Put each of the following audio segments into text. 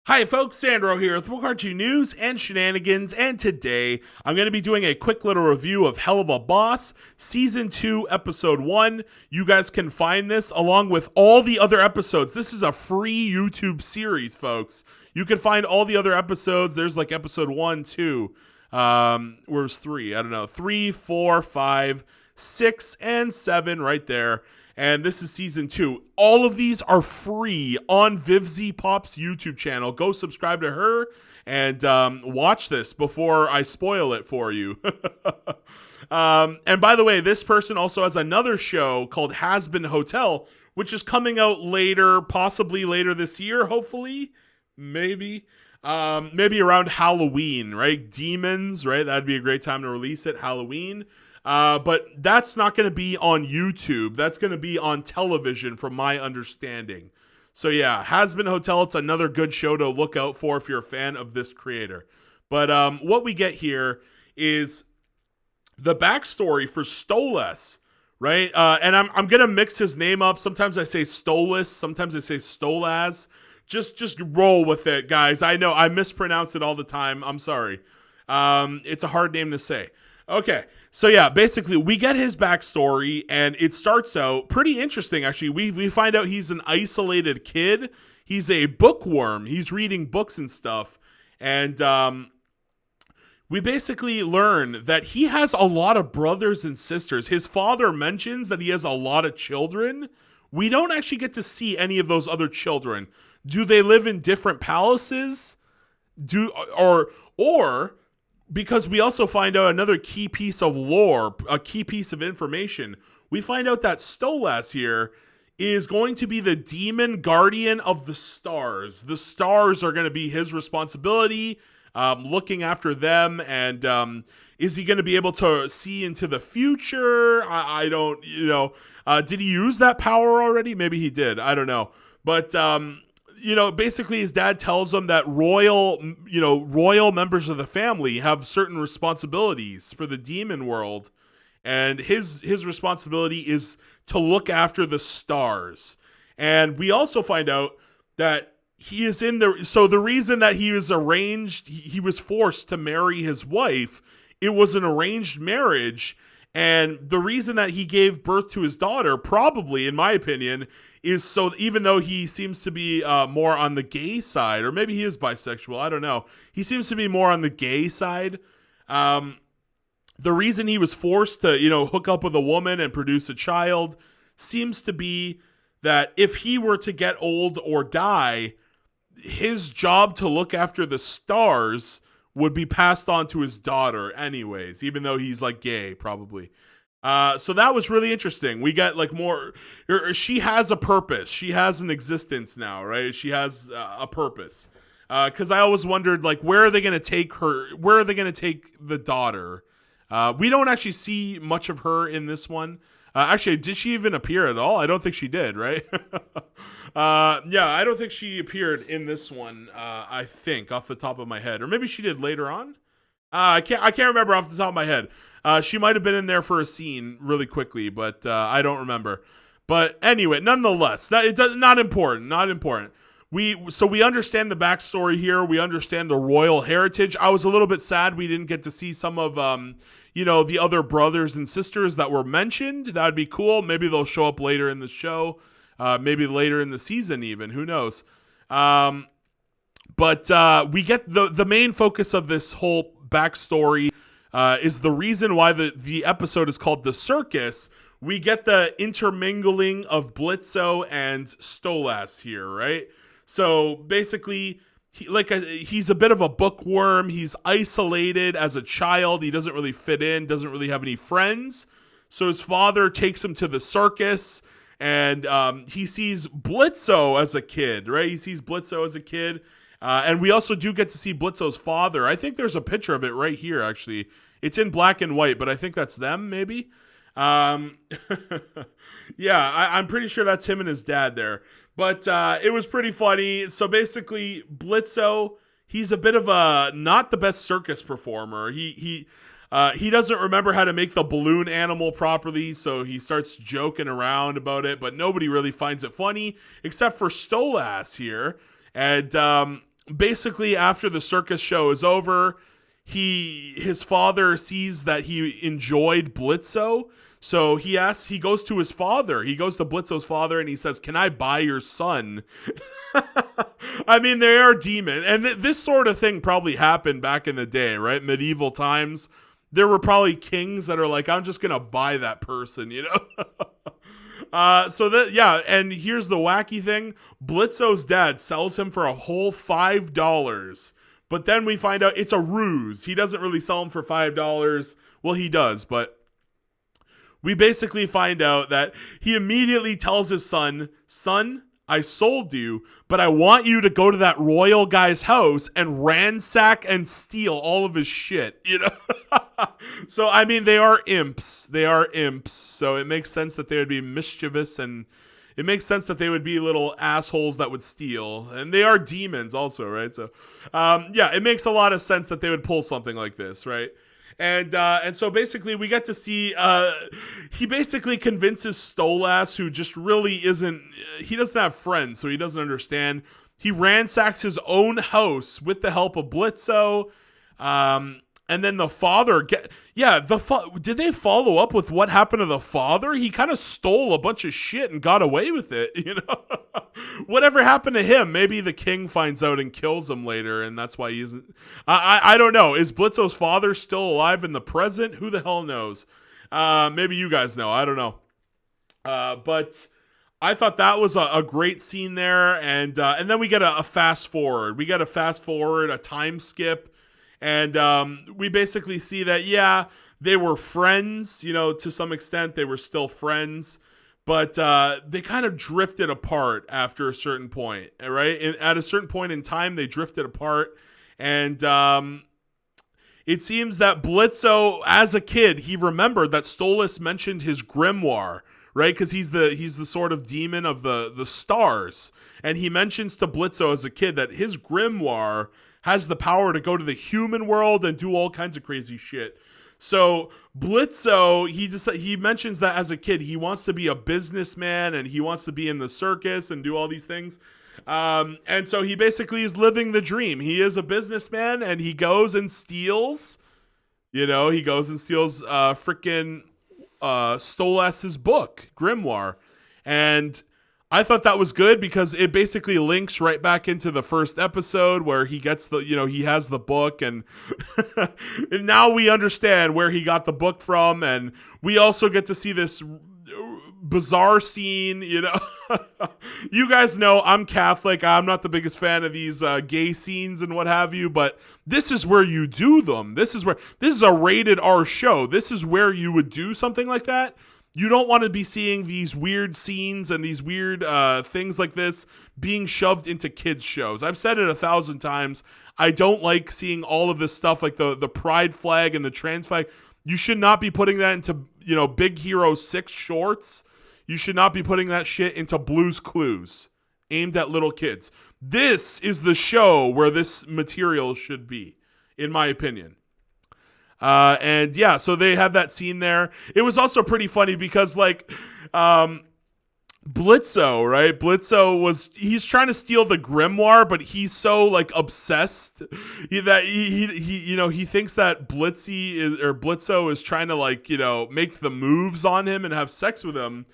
Hi folks, Sandro here with Cartoon News and Shenanigans, and today I'm going to be doing a quick little review of HELLUVA Boss, Season 2, Episode 1. You guys can find this along with all the other episodes. This is a free YouTube series, folks. You can find all the other episodes. There's like Episode 1, 2, where's 3? I don't know. 3, 4, 5, 6, and 7 right there. And this is season 2. All of these are free on Vivzy Pop's YouTube channel. Go subscribe to her and watch this before I spoil it for you. And by the way, this person also has another show called Has Been Hotel, which is coming out later, possibly later this year, hopefully. Maybe. Maybe around Halloween, right? Demons, right? That'd be a great time to release it, Halloween. But that's not going to be on YouTube. That's going to be on television, from my understanding. So yeah, Has Been Hotel. It's another good show to look out for if you're a fan of this creator. But what we get here is the backstory for Stolas, right? And I'm gonna mix his name up. Sometimes I say Stolas, sometimes I say Stolaz. Just roll with it, guys. I know I mispronounce it all the time. I'm sorry. It's a hard name to say. Okay, so yeah, basically we get his backstory, and it starts out pretty interesting. Actually, we find out he's an isolated kid. He's a bookworm. He's reading books and stuff, and we basically learn that he has a lot of brothers and sisters. His father mentions that he has a lot of children. We don't actually get to see any of those other children. Do they live in different palaces? Or because we also find out another key piece of lore, a key piece of information. We find out that Stolas here is going to be the demon guardian of the stars. The stars are going to be his responsibility, looking after them. And is he going to be able to see into the future? I don't, did he use that power already? Maybe he did. I don't know. But basically his dad tells him that royal members of the family have certain responsibilities for the demon world, and his responsibility is to look after the stars. And we also find out that he is the reason that he was forced to marry his wife. It was an arranged marriage, and the reason that he gave birth to his daughter, probably in my opinion, is so even though he seems to be more on the gay side, or maybe he is bisexual, I don't know. He seems to be more on the gay side. The reason he was forced to, hook up with a woman and produce a child seems to be that if he were to get old or die, his job to look after the stars would be passed on to his daughter anyways, even though he's like gay, probably. So that was really interesting. We get like more. She has a purpose. She has an existence now, right? She has a purpose. Because I always wondered, like, where are they going to take her? Where are they going to take the daughter? We don't actually see much of her in this one. Actually, did she even appear at all? I don't think she did, right? Yeah, I don't think she appeared in this one. I think off the top of my head, or maybe she did later on. I can't remember off the top of my head. She might have been in there for a scene really quickly, but I don't remember. But anyway, nonetheless, not important. Not important. We understand the backstory here. We understand the royal heritage. I was a little bit sad we didn't get to see some of the other brothers and sisters that were mentioned. That'd be cool. Maybe they'll show up later in the show. Maybe later in the season even. Who knows? But we get the main focus of this whole backstory is the reason why the episode is called The Circus. We get the intermingling of Blitzo and Stolas here, right? So basically, he's a bit of a bookworm. He's isolated as a child. He doesn't really fit in, doesn't really have any friends. So his father takes him to the circus, and he sees Blitzo as a kid, right? He sees Blitzo as a kid. And we also do get to see Blitzo's father. I think there's a picture of it right here, actually. It's in black and white, but I think that's them, maybe. Yeah, I'm pretty sure that's him and his dad there. But it was pretty funny. So basically, Blitzo, he's a bit of a not the best circus performer. He doesn't remember how to make the balloon animal properly, so he starts joking around about it, but nobody really finds it funny, except for Stolas here. And basically after the circus show is over, his father sees that he enjoyed Blitzo. So he goes to his father. He goes to Blitzo's father and he says, "Can I buy your son?" I mean, they are demon. And this sort of thing probably happened back in the day, right? Medieval times. There were probably kings that are like, "I'm just going to buy that person," you know? And here's the wacky thing. Blitzo's dad sells him for a whole $5. But then we find out it's a ruse. He doesn't really sell him for $5. Well, he does, but we basically find out that he immediately tells his son, "Son, I sold you, but I want you to go to that royal guy's house and ransack and steal all of his shit," you know? So, I mean, they are imps. They are imps. So it makes sense that they would be mischievous, and it makes sense that they would be little assholes that would steal. And they are demons also, right? So, it makes a lot of sense that they would pull something like this, right? And so basically we get to see he basically convinces Stolas, who just really he doesn't have friends, so he doesn't understand. He ransacks his own house with the help of Blitzo. And then the father did they follow up with what happened to the father? He kind of stole a bunch of shit and got away with it, you know? Whatever happened to him? Maybe the king finds out and kills him later, and that's why he isn't. I don't know. Is Blitzo's father still alive in the present? Who the hell knows? Maybe you guys know. I don't know. But I thought that was a great scene there, and then we get a fast forward. We get a fast forward, a time skip. And we basically see that, they were friends, you know, to some extent. They were still friends. But they kind of drifted apart after a certain point, right? At a certain point in time, they drifted apart. And it seems that Blitzo, as a kid, he remembered that Stolas mentioned his grimoire, right? Because he's the sort of demon of the stars. And he mentions to Blitzo as a kid that his grimoire has the power to go to the human world and do all kinds of crazy shit. So Blitzo, he mentions that as a kid, he wants to be a businessman and he wants to be in the circus and do all these things. And so he basically is living the dream. He is a businessman and he goes and steals, freaking Stolas's book, Grimoire. And I thought that was good because it basically links right back into the first episode where he gets he has the book, and, and now we understand where he got the book from. And we also get to see this bizarre scene, you guys know I'm Catholic. I'm not the biggest fan of these gay scenes and what have you, but this is where you do them. This is a rated R show. This is where you would do something like that. You don't want to be seeing these weird scenes and these weird things like this being shoved into kids' shows. I've said it 1,000 times. I don't like seeing all of this stuff like the pride flag and the trans flag. You should not be putting that into, Big Hero 6 shorts. You should not be putting that shit into Blue's Clues aimed at little kids. This is the show where this material should be, in my opinion. So they have that scene there. It was also pretty funny because Blitzo, right? He's trying to steal the grimoire, but he's so obsessed that he thinks that Blitzo is trying to make the moves on him and have sex with him.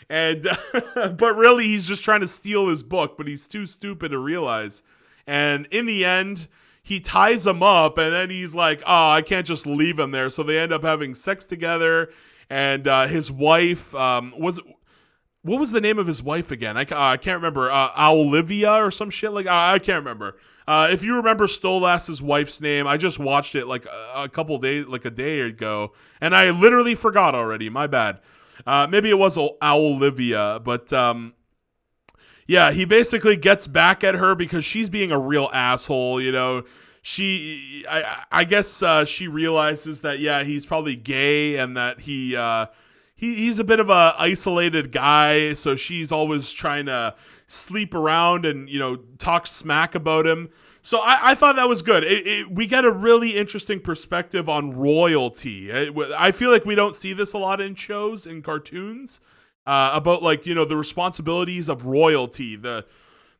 And, but really he's just trying to steal his book, but he's too stupid to realize. And in the end, he ties him up, and then he's like, "Oh, I can't just leave him there." So they end up having sex together. And his wife what was the name of his wife again? I can't remember. Olivia or some shit I can't remember. If you remember Stolas's wife's name, I just watched it a couple days, a day ago, and I literally forgot already. My bad. Maybe it was Olivia, but. Yeah, he basically gets back at her because she's being a real asshole, I guess she realizes that, he's probably gay and that he's a bit of a isolated guy, so she's always trying to sleep around and, talk smack about him. So I thought that was good. We get a really interesting perspective on royalty. I feel like we don't see this a lot in shows, in cartoons. About the responsibilities of royalty, the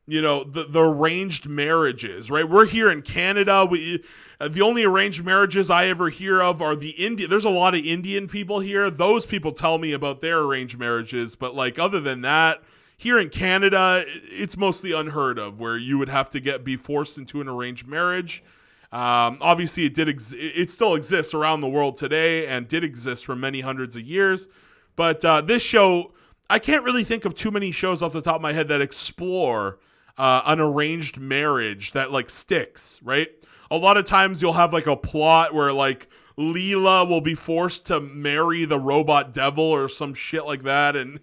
the arranged marriages, right? We're here in Canada. The only arranged marriages I ever hear of are the Indian. There's a lot of Indian people here. Those people tell me about their arranged marriages. But like other than that, here in Canada, it's mostly unheard of where you would have to be forced into an arranged marriage. Obviously, it still exists around the world today and did exist for many hundreds of years. But this show, I can't really think of too many shows off the top of my head that explore an arranged marriage that like sticks, right? A lot of times you'll have like a plot where like Leela will be forced to marry the robot devil or some shit like that, and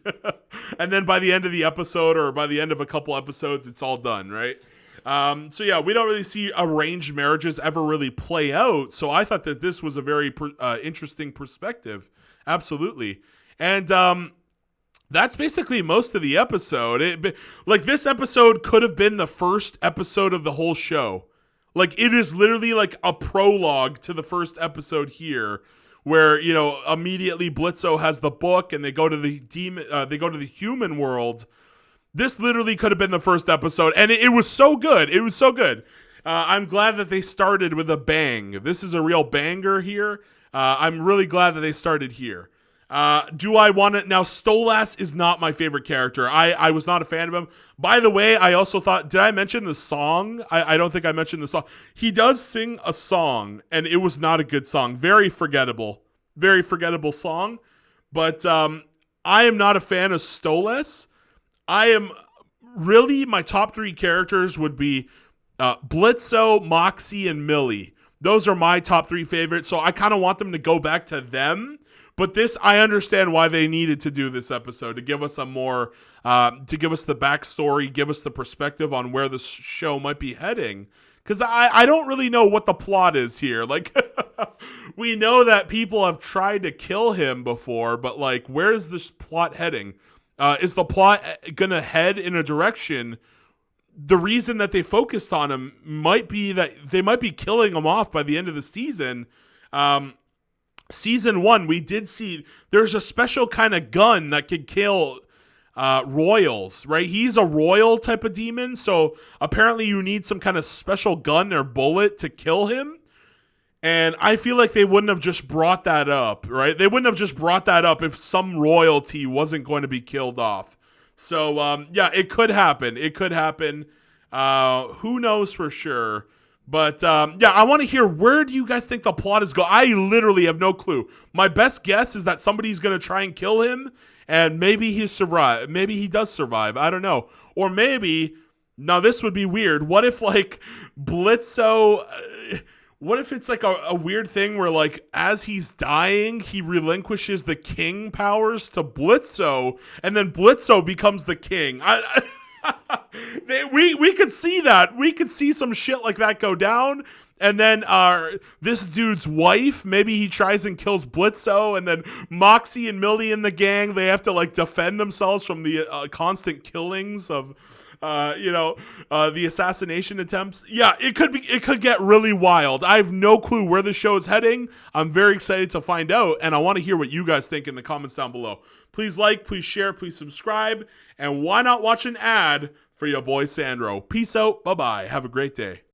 and then by the end of the episode or by the end of a couple episodes, it's all done, right? So yeah, we don't really see arranged marriages ever really play out. So I thought that this was a very interesting perspective, absolutely, and that's basically most of the episode. Like this episode could have been the first episode of the whole show. Like it is literally like a prologue to the first episode here, where immediately Blitzo has the book and they go to the human world. This literally could have been the first episode, and it was so good. It was so good. I'm glad that they started with a bang. This is a real banger here. I'm really glad that they started here. Do I want it? Now, Stolas is not my favorite character. I was not a fan of him. By the way, I also thought, did I mention the song? I don't think I mentioned the song. He does sing a song, and it was not a good song. Very forgettable. Very forgettable song. But I am not a fan of Stolas. My top three characters would be Blitzo, Moxie, and Millie. Those are my top three favorites, so I kind of want them to go back to them. But this, I understand why they needed to do this episode, to give us to give us the backstory, give us the perspective on where the show might be heading. Because I don't really know what the plot is here. Like, we know that people have tried to kill him before, but like, where is this plot heading? Is the plot gonna head in a direction? The reason that they focused on him might be that they might be killing him off by the end of the season. Season 1, we did see there's a special kind of gun that could kill royals, right? He's a royal type of demon, so apparently you need some kind of special gun or bullet to kill him. And I feel like they wouldn't have just brought that up, right? They wouldn't have just brought that up if some royalty wasn't going to be killed off. So, yeah, it could happen. It could happen. Who knows for sure? But, yeah, I want to hear, where do you guys think the plot is going? I literally have no clue. My best guess is that somebody's going to try and kill him, and maybe he survive. Maybe he does survive. I don't know. Or maybe, now this would be weird. What if, like, Blitzo... what if it's like a weird thing where, like, as he's dying, he relinquishes the king powers to Blitzo, and then Blitzo becomes the king? We could see that. We could see some shit like that go down. And then this dude's wife, maybe he tries and kills Blitzo, and then Moxie and Millie and the gang, they have to like defend themselves from the constant killings of the assassination attempts. Yeah, it could get really wild. I have no clue where the show is heading. I'm very excited to find out, and I want to hear what you guys think in the comments down below. Please like, please share, please subscribe, and why not watch an ad for your boy Sandro? Peace out. Bye-bye. Have a great day.